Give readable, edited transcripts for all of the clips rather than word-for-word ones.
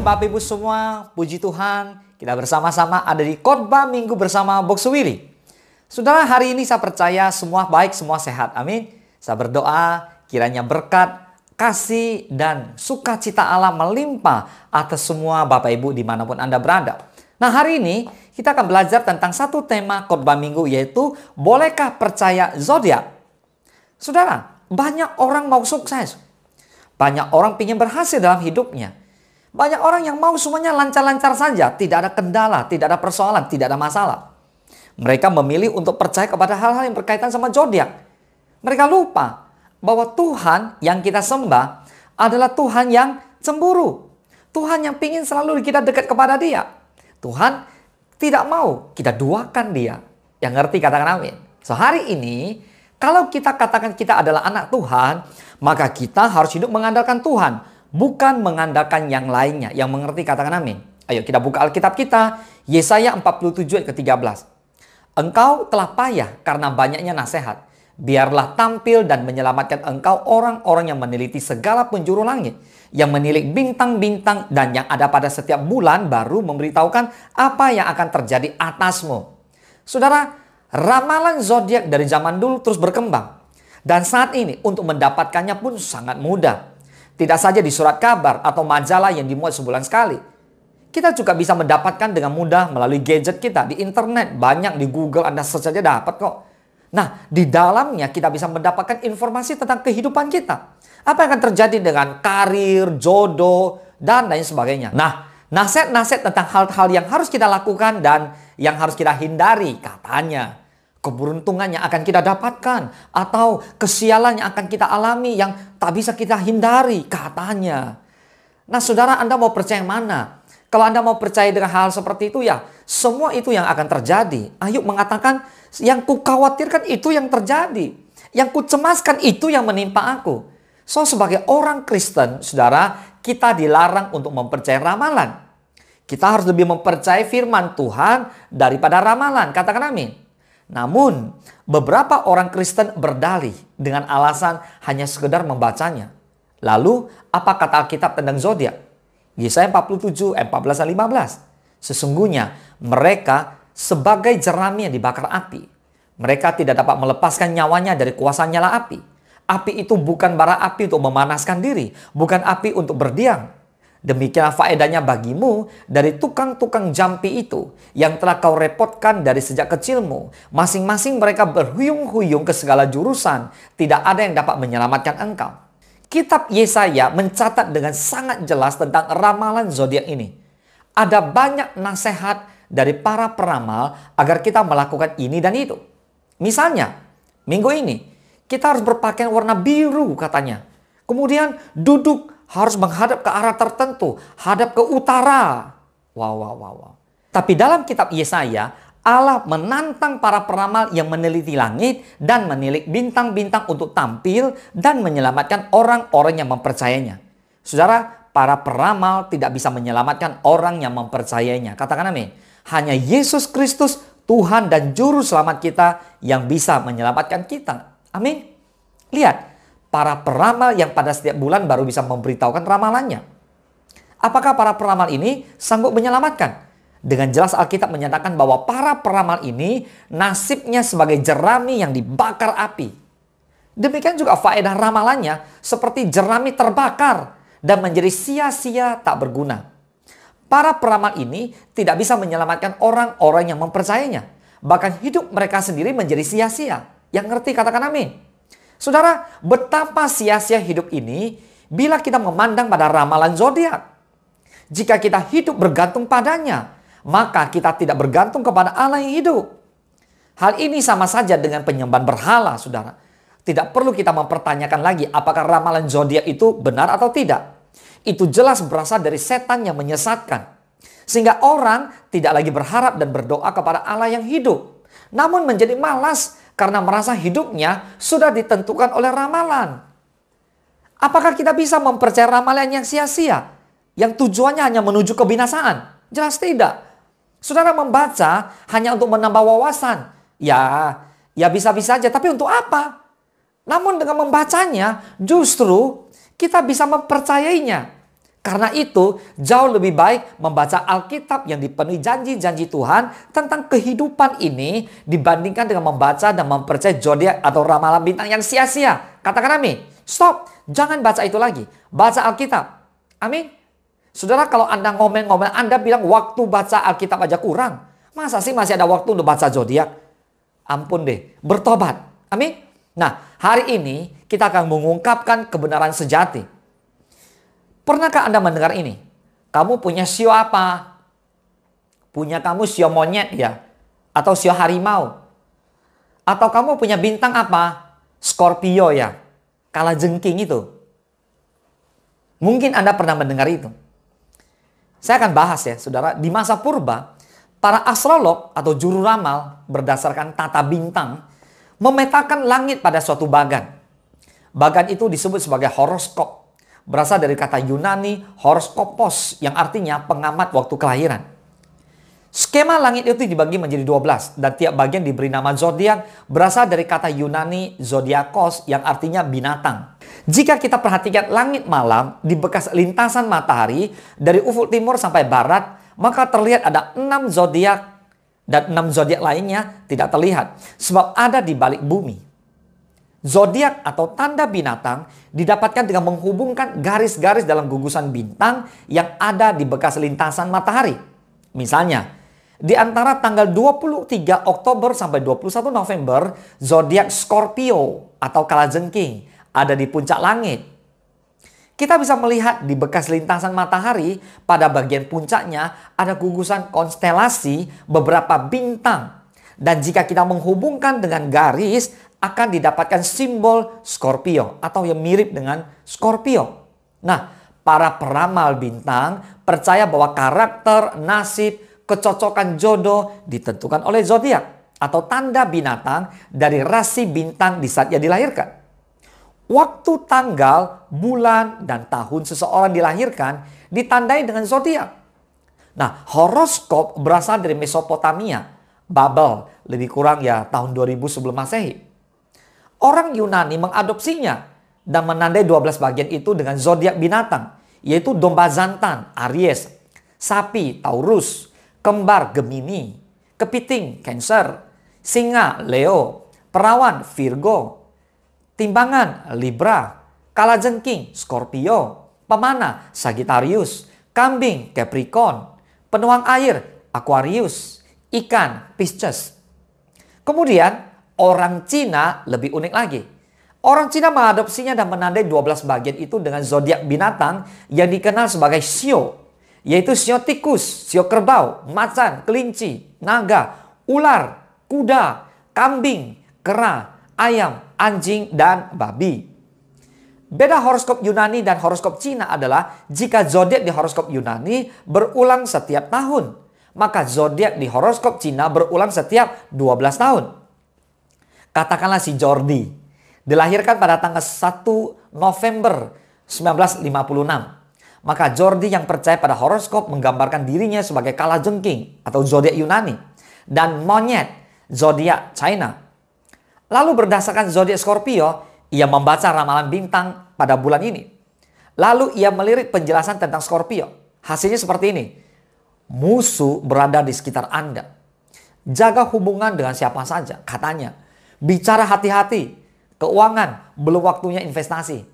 Bapak Ibu semua, puji Tuhan, kita bersama-sama ada di khotbah minggu bersama Box Willy. Saudara, hari ini saya percaya semua baik, semua sehat. Amin. Saya berdoa kiranya berkat, kasih, dan sukacita Allah melimpah atas semua Bapak Ibu dimanapun Anda berada. Nah, hari ini kita akan belajar tentang satu tema khotbah minggu, yaitu bolehkah percaya zodiak? Saudara, banyak orang mau sukses. Banyak orang ingin berhasil dalam hidupnya. Banyak orang yang mau semuanya lancar-lancar saja, tidak ada kendala, tidak ada persoalan, tidak ada masalah. Mereka memilih untuk percaya kepada hal-hal yang berkaitan sama zodiak. Mereka lupa bahwa Tuhan yang kita sembah adalah Tuhan yang cemburu. Tuhan yang ingin selalu kita dekat kepada Dia. Tuhan tidak mau kita duakan Dia. Yang ngerti katakan amin. So, hari ini kalau kita katakan kita adalah anak Tuhan, maka kita harus hidup mengandalkan Tuhan, bukan mengandalkan yang lainnya. Yang mengerti katakan amin. Ayo kita buka Alkitab kita, Yesaya 47 ayat ke-13. Engkau telah payah karena banyaknya nasihat. Biarlah tampil dan menyelamatkan engkau orang-orang yang meneliti segala penjuru langit, yang menilik bintang-bintang dan yang ada pada setiap bulan baru memberitahukan apa yang akan terjadi atasmu. Saudara, ramalan zodiak dari zaman dulu terus berkembang. Dan saat ini untuk mendapatkannya pun sangat mudah. Tidak saja di surat kabar atau majalah yang dimuat sebulan sekali. Kita juga bisa mendapatkan dengan mudah melalui gadget kita. Di internet, banyak di Google, Anda search saja dapat kok. Nah, di dalamnya kita bisa mendapatkan informasi tentang kehidupan kita. Apa yang akan terjadi dengan karir, jodoh, dan lain sebagainya. Nah, nasihat-nasihat tentang hal-hal yang harus kita lakukan dan yang harus kita hindari. Katanya, keberuntungan yang akan kita dapatkan atau kesialan yang akan kita alami yang tak bisa kita hindari, katanya. Nah, saudara, Anda mau percaya yang mana? Kalau Anda mau percaya dengan hal seperti itu, ya semua itu yang akan terjadi. Ayub mengatakan, yang kukhawatirkan itu yang terjadi. Yang kucemaskan itu yang menimpa aku. So, sebagai orang Kristen, saudara, kita dilarang untuk mempercayai ramalan. Kita harus lebih mempercayai firman Tuhan daripada ramalan. Katakan amin. Namun, beberapa orang Kristen berdalih dengan alasan hanya sekedar membacanya. Lalu, apa kata Alkitab tentang zodiak? Yesaya 47, 14 dan 15. Sesungguhnya, mereka sebagai jerami yang dibakar api. Mereka tidak dapat melepaskan nyawanya dari kuasa nyala api. Api itu bukan bara api untuk memanaskan diri, bukan api untuk berdiam. Demikianlah faedahnya bagimu dari tukang-tukang jampi itu yang telah kau repotkan dari sejak kecilmu. Masing-masing mereka berhuyung-huyung ke segala jurusan. Tidak ada yang dapat menyelamatkan engkau. Kitab Yesaya mencatat dengan sangat jelas tentang ramalan zodiak ini. Ada banyak nasihat dari para peramal agar kita melakukan ini dan itu. Misalnya, minggu ini kita harus berpakaian warna biru katanya. Kemudian duduk harus menghadap ke arah tertentu, hadap ke utara. Wow. Tapi dalam kitab Yesaya, Allah menantang para peramal yang meneliti langit dan menilik bintang-bintang untuk tampil dan menyelamatkan orang-orang yang mempercayainya. Saudara, para peramal tidak bisa menyelamatkan orang yang mempercayainya. Katakan amin. Hanya Yesus Kristus, Tuhan dan Juru Selamat kita yang bisa menyelamatkan kita. Amin. Lihat. Para peramal yang pada setiap bulan baru bisa memberitahukan ramalannya. Apakah para peramal ini sanggup menyelamatkan? Dengan jelas Alkitab menyatakan bahwa para peramal ini nasibnya sebagai jerami yang dibakar api. Demikian juga faedah ramalannya seperti jerami terbakar dan menjadi sia-sia tak berguna. Para peramal ini tidak bisa menyelamatkan orang-orang yang mempercayainya. Bahkan hidup mereka sendiri menjadi sia-sia. Yang ngerti katakan amin. Saudara, betapa sia-sia hidup ini bila kita memandang pada ramalan zodiak. Jika kita hidup bergantung padanya, maka kita tidak bergantung kepada Allah yang hidup. Hal ini sama saja dengan penyembahan berhala, saudara. Tidak perlu kita mempertanyakan lagi apakah ramalan zodiak itu benar atau tidak. Itu jelas berasal dari setan yang menyesatkan. Sehingga orang tidak lagi berharap dan berdoa kepada Allah yang hidup. Namun menjadi malas karena merasa hidupnya sudah ditentukan oleh ramalan. Apakah kita bisa mempercayai ramalan yang sia-sia? Yang tujuannya hanya menuju kebinasaan? Jelas tidak. Saudara membaca hanya untuk menambah wawasan. Ya bisa-bisa saja, tapi untuk apa? Namun dengan membacanya justru kita bisa mempercayainya. Karena itu, jauh lebih baik membaca Alkitab yang dipenuhi janji-janji Tuhan tentang kehidupan ini dibandingkan dengan membaca dan mempercayai zodiak atau ramalan bintang yang sia-sia. Katakan amin. Stop, jangan baca itu lagi. Baca Alkitab. Amin. Saudara, kalau Anda ngomel-ngomel, Anda bilang waktu baca Alkitab aja kurang. Masa sih masih ada waktu untuk baca zodiak? Ampun deh, bertobat. Amin. Nah, hari ini kita akan mengungkapkan kebenaran sejati. Pernahkah Anda mendengar ini? Kamu punya sio apa? Punya kamu sio monyet ya? Atau sio harimau? Atau kamu punya bintang apa? Scorpio ya? Kalajengking itu. Mungkin Anda pernah mendengar itu. Saya akan bahas ya, saudara. Di masa purba, para astrolog atau juru ramal berdasarkan tata bintang memetakan langit pada suatu bagan. Bagan itu disebut sebagai horoskop. Berasal dari kata Yunani horoskopos yang artinya pengamat waktu kelahiran. Skema langit itu dibagi menjadi 12 dan tiap bagian diberi nama zodiak berasal dari kata Yunani zodiakos yang artinya binatang. Jika kita perhatikan langit malam di bekas lintasan matahari dari ufuk timur sampai barat, maka terlihat ada 6 zodiak dan 6 zodiak lainnya tidak terlihat sebab ada di balik bumi. Zodiak atau tanda binatang didapatkan dengan menghubungkan garis-garis dalam gugusan bintang yang ada di bekas lintasan matahari. Misalnya, di antara tanggal 23 Oktober sampai 21 November, zodiak Scorpio atau kalajengking ada di puncak langit. Kita bisa melihat di bekas lintasan matahari pada bagian puncaknya ada gugusan konstelasi beberapa bintang. Dan jika kita menghubungkan dengan garis, akan didapatkan simbol Scorpio atau yang mirip dengan Scorpio. Nah, para peramal bintang percaya bahwa karakter, nasib, kecocokan jodoh ditentukan oleh zodiak atau tanda binatang dari rasi bintang di saat ia dilahirkan. Waktu, tanggal, bulan, dan tahun seseorang dilahirkan ditandai dengan zodiak. Nah, horoskop berasal dari Mesopotamia, Babel, lebih kurang ya tahun 2000 sebelum Masehi. Orang Yunani mengadopsinya dan menandai 12 bagian itu dengan zodiak binatang, yaitu domba jantan, Aries, sapi, Taurus, kembar, Gemini, kepiting, Cancer, singa, Leo, perawan, Virgo, timbangan, Libra, kalajengking, Scorpio, pemana, Sagittarius, kambing, Capricorn, penuang air, Aquarius, ikan, Pisces. Kemudian orang Cina lebih unik lagi. Orang Cina mengadopsinya dan menandai 12 bagian itu dengan zodiak binatang yang dikenal sebagai Xiao, yaitu Xiao tikus, Xiao kerbau, macan, kelinci, naga, ular, kuda, kambing, kera, ayam, anjing, dan babi. Beda horoskop Yunani dan horoskop Cina adalah jika zodiak di horoskop Yunani berulang setiap tahun, maka zodiak di horoskop Cina berulang setiap 12 tahun. Katakanlah si Jordi dilahirkan pada tanggal 1 November 1956. Maka Jordi yang percaya pada horoskop menggambarkan dirinya sebagai kalajengking atau zodiak Yunani dan monyet zodiak China. Lalu berdasarkan zodiak Scorpio, ia membaca ramalan bintang pada bulan ini. Lalu ia melirik penjelasan tentang Scorpio. Hasilnya seperti ini. Musuh berada di sekitar Anda. Jaga hubungan dengan siapa saja, katanya. Bicara hati-hati, keuangan, belum waktunya investasi.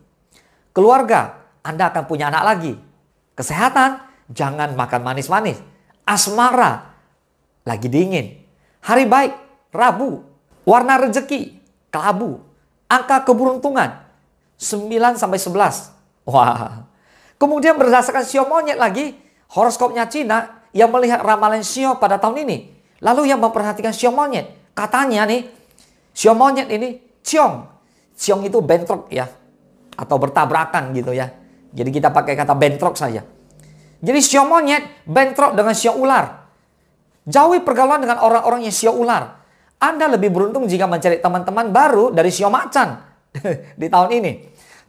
Keluarga, Anda akan punya anak lagi. Kesehatan, jangan makan manis-manis. Asmara, lagi dingin. Hari baik, Rabu. Warna rezeki, kelabu. Angka keberuntungan, 9-11. Wah. Kemudian berdasarkan sio monyet lagi, horoskopnya Cina yang melihat ramalan sio pada tahun ini. Lalu yang memperhatikan sio monyet, katanya nih, sio monyet ini ciong. Ciong itu bentrok ya. Atau bertabrakan gitu ya. Jadi kita pakai kata bentrok saja. Jadi sio monyet bentrok dengan sio ular. Jauhi pergaulan dengan orang-orang yang sio ular. Anda lebih beruntung jika mencari teman-teman baru dari sio macan di tahun ini.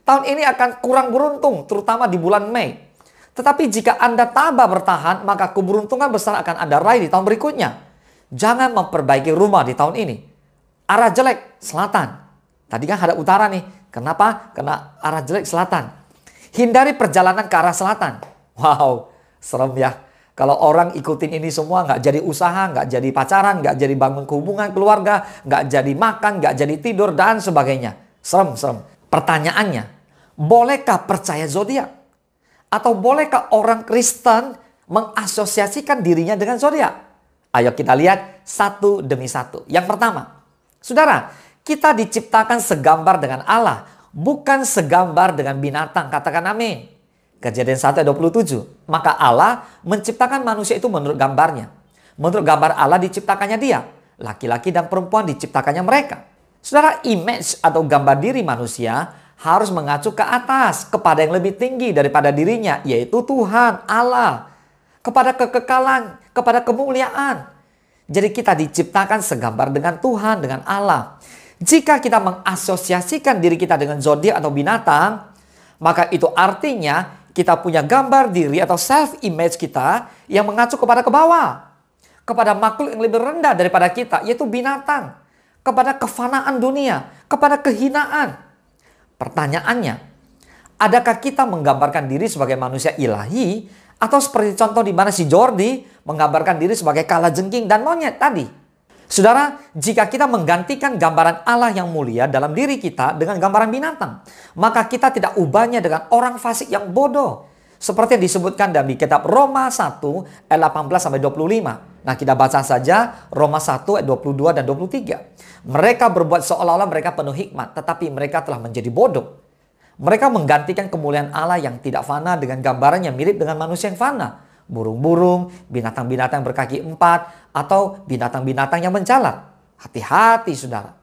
Tahun ini akan kurang beruntung, terutama di bulan Mei. Tetapi jika Anda tabah bertahan, maka keberuntungan besar akan Anda raih di tahun berikutnya. Jangan memperbaiki rumah di tahun ini. Arah jelek, selatan. Tadi kan hadap utara nih. Kenapa? Karena arah jelek selatan. Hindari perjalanan ke arah selatan. Wow, serem ya. Kalau orang ikutin ini semua, nggak jadi usaha, nggak jadi pacaran, nggak jadi bangun hubungan keluarga, nggak jadi makan, nggak jadi tidur, dan sebagainya. Serem, serem. Pertanyaannya, bolehkah percaya zodiak? Atau bolehkah orang Kristen mengasosiasikan dirinya dengan zodiak? Ayo kita lihat satu demi satu. Yang pertama, saudara, kita diciptakan segambar dengan Allah, bukan segambar dengan binatang. Katakan amin. Kejadian 1 ayat 27. Maka Allah menciptakan manusia itu menurut gambarnya. Menurut gambar Allah diciptakannya dia. Laki-laki dan perempuan diciptakannya mereka. Saudara, image atau gambar diri manusia harus mengacu ke atas, kepada yang lebih tinggi daripada dirinya, yaitu Tuhan, Allah. Kepada kekekalan, kepada kemuliaan. Jadi kita diciptakan segambar dengan Tuhan, dengan Allah. Jika kita mengasosiasikan diri kita dengan zodiak atau binatang, maka itu artinya kita punya gambar diri atau self-image kita yang mengacu kepada ke bawah. Kepada makhluk yang lebih rendah daripada kita, yaitu binatang. Kepada kefanaan dunia, kepada kehinaan. Pertanyaannya, adakah kita menggambarkan diri sebagai manusia ilahi, atau seperti contoh di mana si Jordi menggambarkan diri sebagai kalajengking dan monyet tadi? Saudara, jika kita menggantikan gambaran Allah yang mulia dalam diri kita dengan gambaran binatang, maka kita tidak ubahnya dengan orang fasik yang bodoh. Seperti yang disebutkan dalam di kitab Roma 1 ayat 18-25. Nah, kita baca saja Roma 1 ayat 22 dan 23. Mereka berbuat seolah-olah mereka penuh hikmat, tetapi mereka telah menjadi bodoh. Mereka menggantikan kemuliaan Allah yang tidak fana dengan gambaran yang mirip dengan manusia yang fana. Burung-burung, binatang-binatang berkaki 4, atau binatang-binatang yang menjalar. Hati-hati saudara.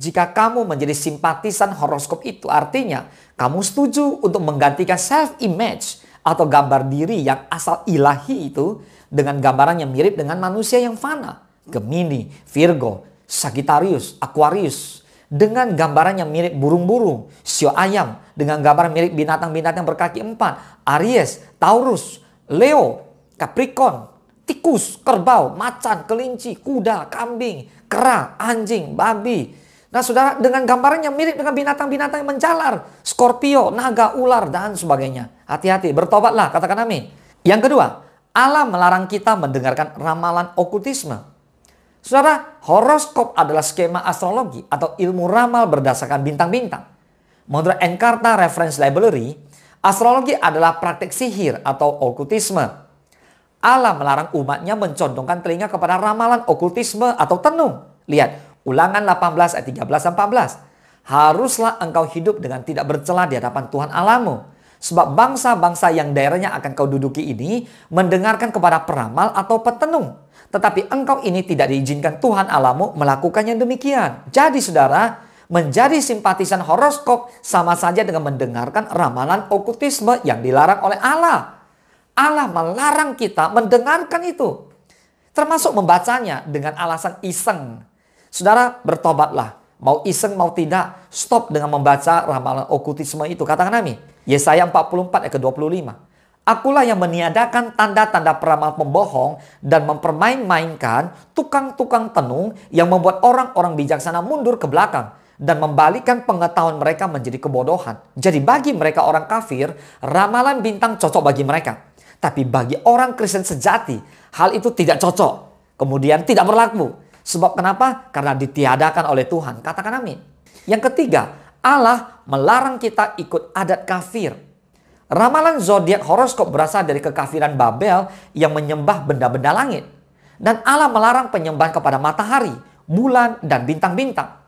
Jika kamu menjadi simpatisan horoskop itu, artinya kamu setuju untuk menggantikan self-image atau gambar diri yang asal ilahi itu dengan gambaran yang mirip dengan manusia yang fana. Gemini, Virgo, Sagittarius, Aquarius. Dengan gambaran yang mirip burung-burung, sio ayam. Dengan gambaran mirip binatang-binatang berkaki 4, Aries, Taurus, Leo, Capricorn, tikus, kerbau, macan, kelinci, kuda, kambing, kera, anjing, babi. Nah saudara, dengan gambaran yang mirip dengan binatang-binatang yang menjalar. Scorpio, naga, ular, dan sebagainya. Hati-hati, bertobatlah, katakan amin. Yang kedua, Allah melarang kita mendengarkan ramalan okultisme. Saudara, horoskop adalah skema astrologi atau ilmu ramal berdasarkan bintang-bintang. Menurut Encarta Reference Library, astrologi adalah praktik sihir atau okultisme. Allah melarang umatnya mencondongkan telinga kepada ramalan okultisme atau tenung. Lihat, Ulangan 18 ayat 13-14. Haruslah engkau hidup dengan tidak bercela di hadapan Tuhan Allahmu. Sebab bangsa-bangsa yang daerahnya akan kau duduki ini mendengarkan kepada peramal atau petenung. Tetapi engkau ini tidak diizinkan Tuhan Allahmu melakukan yang demikian. Jadi saudara, menjadi simpatisan horoskop sama saja dengan mendengarkan ramalan okultisme yang dilarang oleh Allah. Allah melarang kita mendengarkan itu. Termasuk membacanya dengan alasan iseng. Saudara, bertobatlah. Mau iseng mau tidak, stop dengan membaca ramalan okultisme itu. Katakan amin. Yesaya 44 ayat ke-25. Akulah yang meniadakan tanda-tanda peramal pembohong dan mempermain-mainkan tukang-tukang tenung yang membuat orang-orang bijaksana mundur ke belakang dan membalikkan pengetahuan mereka menjadi kebodohan. Jadi bagi mereka orang kafir, ramalan bintang cocok bagi mereka. Tapi bagi orang Kristen sejati, hal itu tidak cocok. Kemudian tidak berlaku. Sebab kenapa? Karena ditiadakan oleh Tuhan. Katakan amin. Yang ketiga, Allah melarang kita ikut adat kafir. Ramalan zodiak horoskop berasal dari kekafiran Babel yang menyembah benda-benda langit. Dan Allah melarang penyembahan kepada matahari, bulan, dan bintang-bintang.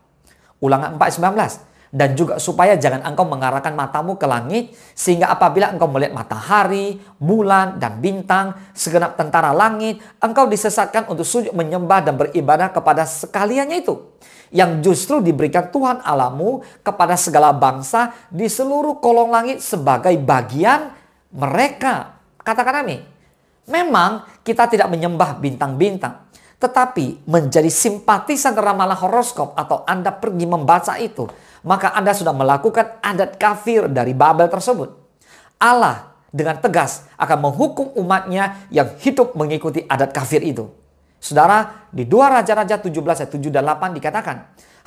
Ulangan 4:19. Dan juga supaya jangan engkau mengarahkan matamu ke langit, sehingga apabila engkau melihat matahari, bulan, dan bintang, segenap tentara langit, engkau disesatkan untuk sujud menyembah dan beribadah kepada sekaliannya itu. Yang justru diberikan Tuhan Allahmu kepada segala bangsa di seluruh kolong langit sebagai bagian mereka. Katakan amin. Memang kita tidak menyembah bintang-bintang. Tetapi menjadi simpatisan ramalan horoskop atau Anda pergi membaca itu, maka Anda sudah melakukan adat kafir dari Babel tersebut. Allah dengan tegas akan menghukum umatnya yang hidup mengikuti adat kafir itu. Saudara, di 2 Raja-Raja 17 ayat 7 dan 8 dikatakan,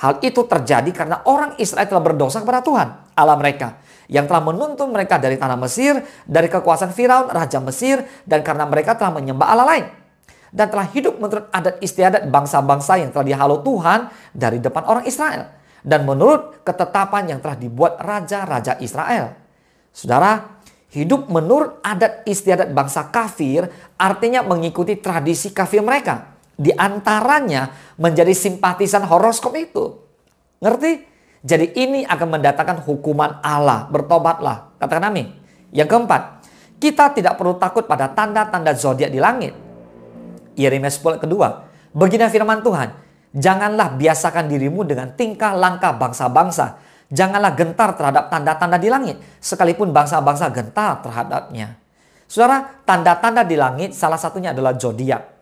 hal itu terjadi karena orang Israel telah berdosa kepada Tuhan. Allah mereka, yang telah menuntun mereka dari tanah Mesir, dari kekuasaan Firaun, raja Mesir, dan karena mereka telah menyembah Allah lain, dan telah hidup menurut adat istiadat bangsa-bangsa yang telah dihalau Tuhan dari depan orang Israel, dan menurut ketetapan yang telah dibuat raja-raja Israel. Saudara, hidup menurut adat istiadat bangsa kafir artinya mengikuti tradisi kafir mereka. Di antaranya menjadi simpatisan horoskop itu. Ngerti? Jadi ini akan mendatangkan hukuman Allah. Bertobatlah. Katakan amin. Yang keempat, kita tidak perlu takut pada tanda-tanda zodiak di langit. Yeremia 10 kedua. Begini firman Tuhan. Janganlah biasakan dirimu dengan tingkah langkah bangsa-bangsa. Janganlah gentar terhadap tanda-tanda di langit. Sekalipun bangsa-bangsa gentar terhadapnya. Saudara, tanda-tanda di langit salah satunya adalah zodiak.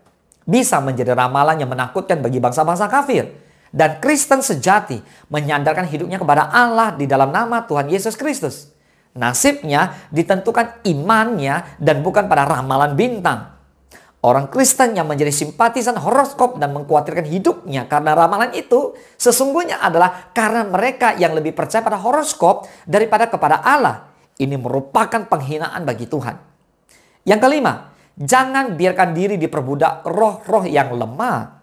Bisa menjadi ramalan yang menakutkan bagi bangsa-bangsa kafir. Dan Kristen sejati menyandarkan hidupnya kepada Allah di dalam nama Tuhan Yesus Kristus. Nasibnya ditentukan imannya dan bukan pada ramalan bintang. Orang Kristen yang menjadi simpatisan horoskop dan mengkhawatirkan hidupnya karena ramalan itu sesungguhnya adalah karena mereka yang lebih percaya pada horoskop daripada kepada Allah. Ini merupakan penghinaan bagi Tuhan. Yang kelima, jangan biarkan diri diperbudak roh-roh yang lemah.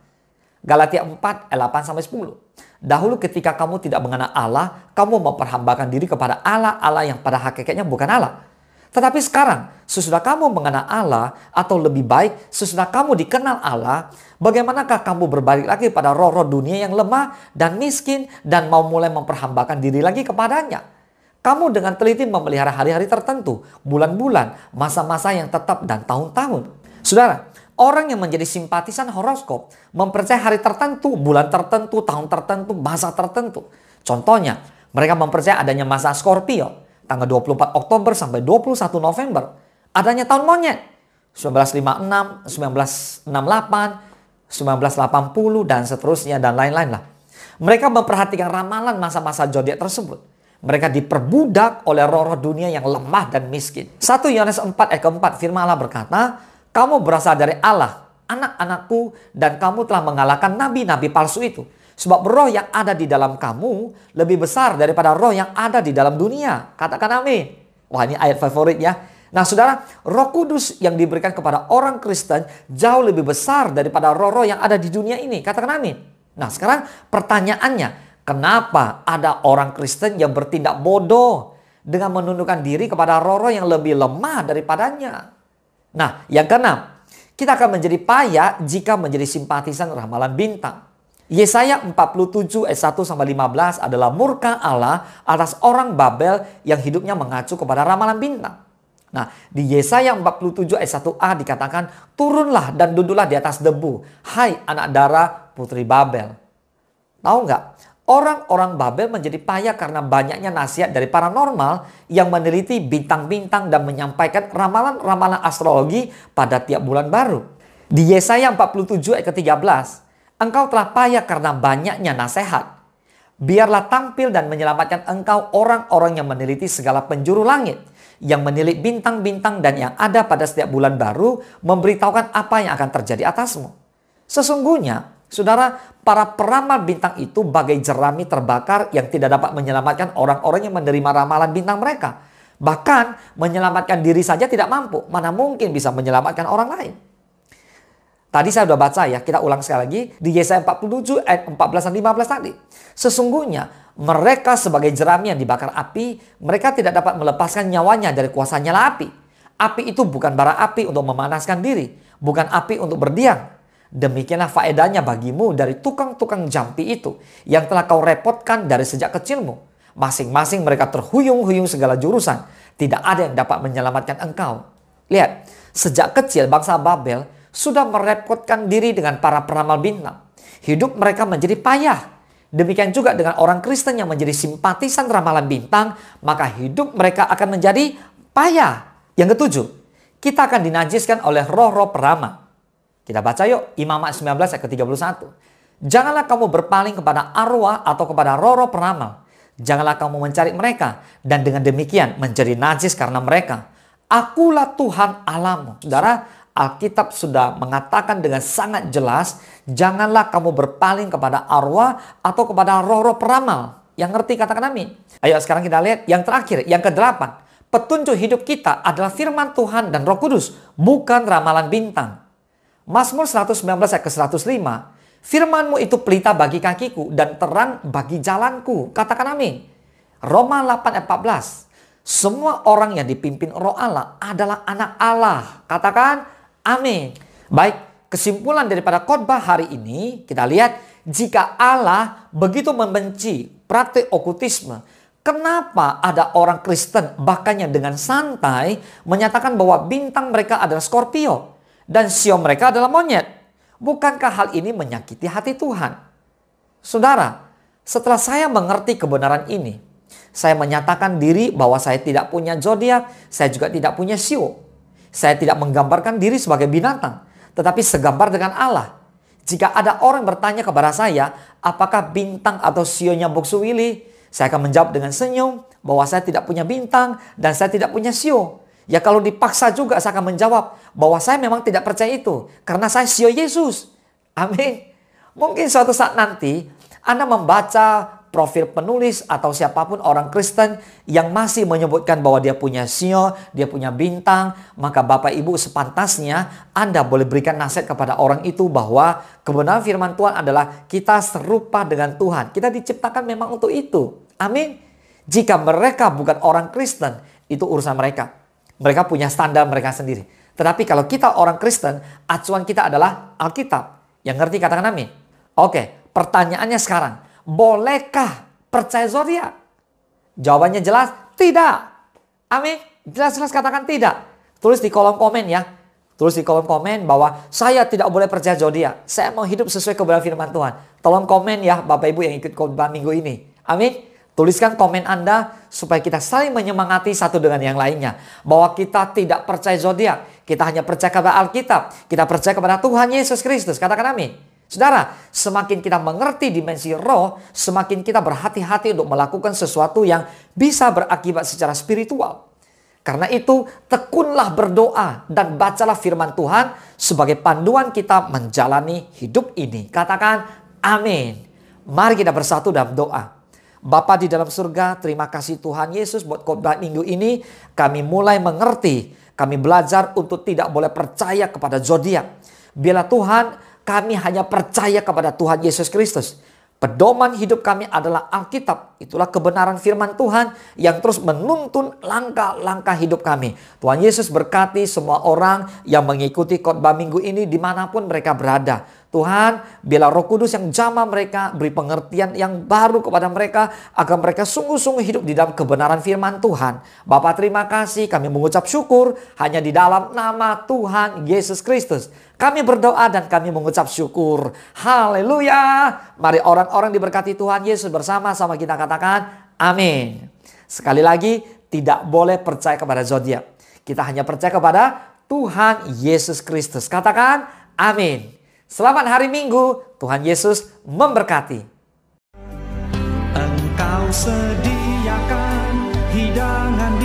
Galatia 4 ayat 8-10. Dahulu ketika kamu tidak mengenal Allah, kamu memperhambakan diri kepada Allah yang pada hakikatnya bukan Allah. Tetapi sekarang, sesudah kamu mengenal Allah, atau lebih baik, sesudah kamu dikenal Allah, bagaimanakah kamu berbalik lagi pada roh-roh dunia yang lemah dan miskin dan mau mulai memperhambakan diri lagi kepadanya? Kamu dengan teliti memelihara hari-hari tertentu, bulan-bulan, masa-masa yang tetap dan tahun-tahun. Saudara, orang yang menjadi simpatisan horoskop mempercayai hari tertentu, bulan tertentu, tahun tertentu, masa tertentu. Contohnya, mereka mempercayai adanya masa Scorpio, tanggal 24 Oktober sampai 21 November. Adanya tahun monyet, 1956, 1968, 1980, dan seterusnya, dan lain-lain lah. Mereka memperhatikan ramalan masa-masa zodiak tersebut. Mereka diperbudak oleh roh-roh dunia yang lemah dan miskin. 1 Yohanes 4 ayat keempat, firman Allah berkata, kamu berasal dari Allah, anak-anakku, dan kamu telah mengalahkan nabi-nabi palsu itu. Sebab roh yang ada di dalam kamu lebih besar daripada roh yang ada di dalam dunia. Katakan amin. Wah, ini ayat favorit ya. Nah saudara, Roh Kudus yang diberikan kepada orang Kristen jauh lebih besar daripada roh-roh yang ada di dunia ini. Katakan amin. Nah sekarang pertanyaannya, kenapa ada orang Kristen yang bertindak bodoh dengan menundukkan diri kepada roh-roh yang lebih lemah daripadanya? Nah, yang keenam, kita akan menjadi payah jika menjadi simpatisan ramalan bintang. Yesaya 47 ayat 1-15 adalah murka Allah atas orang Babel yang hidupnya mengacu kepada ramalan bintang. Nah, di Yesaya 47 ayat 1a dikatakan, turunlah dan duduklah di atas debu, hai anak darah putri Babel. Tahu nggak? Orang-orang Babel menjadi payah karena banyaknya nasihat dari paranormal yang meneliti bintang-bintang dan menyampaikan ramalan-ramalan astrologi pada tiap bulan baru. Di Yesaya 47 ayat ke-13, engkau telah payah karena banyaknya nasihat. Biarlah tampil dan menyelamatkan engkau orang-orang yang meneliti segala penjuru langit, yang menilik bintang-bintang dan yang ada pada setiap bulan baru, memberitahukan apa yang akan terjadi atasmu. Sesungguhnya, saudara, para peramal bintang itu bagai jerami terbakar yang tidak dapat menyelamatkan orang-orang yang menerima ramalan bintang mereka. Bahkan menyelamatkan diri saja tidak mampu, mana mungkin bisa menyelamatkan orang lain. Tadi saya sudah baca ya, kita ulang sekali lagi di Yesaya 47 ayat 14 dan 15 tadi. Sesungguhnya mereka sebagai jerami yang dibakar api, mereka tidak dapat melepaskan nyawanya dari kuasa nyala api. Api itu bukan bara api untuk memanaskan diri, bukan api untuk berdiam. Demikianlah faedahnya bagimu dari tukang-tukang jampi itu yang telah kau repotkan dari sejak kecilmu. Masing-masing mereka terhuyung-huyung segala jurusan. Tidak ada yang dapat menyelamatkan engkau. Lihat, sejak kecil bangsa Babel sudah merepotkan diri dengan para peramal bintang. Hidup mereka menjadi payah. Demikian juga dengan orang Kristen yang menjadi simpatisan ramalan bintang, maka hidup mereka akan menjadi payah. Yang ketujuh, kita akan dinajiskan oleh roh-roh peramal. Kita baca yuk, Imamat 19 ayat ke-31. Janganlah kamu berpaling kepada arwah atau kepada roh-roh peramal. Janganlah kamu mencari mereka, dan dengan demikian menjadi najis karena mereka. Akulah Tuhan Allahmu. Saudara, Alkitab sudah mengatakan dengan sangat jelas, janganlah kamu berpaling kepada arwah atau kepada roh-roh peramal. Yang ngerti katakan amin. Ayo sekarang kita lihat yang terakhir, yang ke-8. Petunjuk hidup kita adalah firman Tuhan dan Roh Kudus, bukan ramalan bintang. Mazmur 119 ayat ke-105. Firman-Mu itu pelita bagi kakiku dan terang bagi jalanku. Katakan amin. Roma 8 ayat 14. Semua orang yang dipimpin Roh Allah adalah anak Allah. Katakan amin. Baik, kesimpulan daripada khotbah hari ini kita lihat, jika Allah begitu membenci praktik okultisme, kenapa ada orang Kristen bahkan yang dengan santai menyatakan bahwa bintang mereka adalah Scorpio dan sio mereka adalah monyet? Bukankah hal ini menyakiti hati Tuhan? Saudara, setelah saya mengerti kebenaran ini, saya menyatakan diri bahwa saya tidak punya zodiak, saya juga tidak punya sio. Saya tidak menggambarkan diri sebagai binatang, tetapi segambar dengan Allah. Jika ada orang bertanya kepada saya, apakah bintang atau sionya Boksu Willy? Saya akan menjawab dengan senyum bahwa saya tidak punya bintang dan saya tidak punya sio. Ya kalau dipaksa juga saya akan menjawab bahwa saya memang tidak percaya itu. Karena saya sio Yesus. Amin. Mungkin suatu saat nanti Anda membaca profil penulis atau siapapun orang Kristen yang masih menyebutkan bahwa dia punya sio, dia punya bintang, maka Bapak Ibu sepantasnya Anda boleh berikan nasihat kepada orang itu bahwa kebenaran firman Tuhan adalah kita serupa dengan Tuhan. Kita diciptakan memang untuk itu. Amin. Jika mereka bukan orang Kristen, itu urusan mereka. Mereka punya standar mereka sendiri. Tetapi kalau kita orang Kristen, acuan kita adalah Alkitab. Yang ngerti katakan amin. Oke, pertanyaannya sekarang. Bolehkah percaya zodiak? Jawabannya jelas tidak. Amin. Jelas-jelas katakan tidak. Tulis di kolom komen ya. Tulis di kolom komen bahwa saya tidak boleh percaya zodiak. Saya mau hidup sesuai kebenaran firman Tuhan. Tolong komen ya Bapak Ibu yang ikut khotbah minggu ini. Amin. Tuliskan komen Anda supaya kita saling menyemangati satu dengan yang lainnya. Bahwa kita tidak percaya zodiak. Kita hanya percaya kepada Alkitab. Kita percaya kepada Tuhan Yesus Kristus. Katakan amin. Saudara, semakin kita mengerti dimensi roh, semakin kita berhati-hati untuk melakukan sesuatu yang bisa berakibat secara spiritual. Karena itu, tekunlah berdoa dan bacalah firman Tuhan sebagai panduan kita menjalani hidup ini. Katakan amin. Mari kita bersatu dalam doa. Bapa di dalam surga, terima kasih Tuhan Yesus buat khotbah minggu ini. Kami mulai mengerti, kami belajar untuk tidak boleh percaya kepada zodiak. Biarlah Tuhan, kami hanya percaya kepada Tuhan Yesus Kristus. Pedoman hidup kami adalah Alkitab. Itulah kebenaran firman Tuhan yang terus menuntun langkah-langkah hidup kami. Tuhan Yesus berkati semua orang yang mengikuti khotbah minggu ini dimanapun mereka berada. Tuhan, biarlah Roh Kudus yang jamah mereka, beri pengertian yang baru kepada mereka, agar mereka sungguh-sungguh hidup di dalam kebenaran firman Tuhan. Bapa terima kasih, kami mengucap syukur hanya di dalam nama Tuhan Yesus Kristus. Kami berdoa dan kami mengucap syukur. Haleluya. Mari orang-orang diberkati Tuhan Yesus bersama-sama kita katakan amin. Sekali lagi, tidak boleh percaya kepada zodiak. Kita hanya percaya kepada Tuhan Yesus Kristus. Katakan amin. Selamat hari Minggu, Tuhan Yesus memberkati. Engkau sediakan hidangan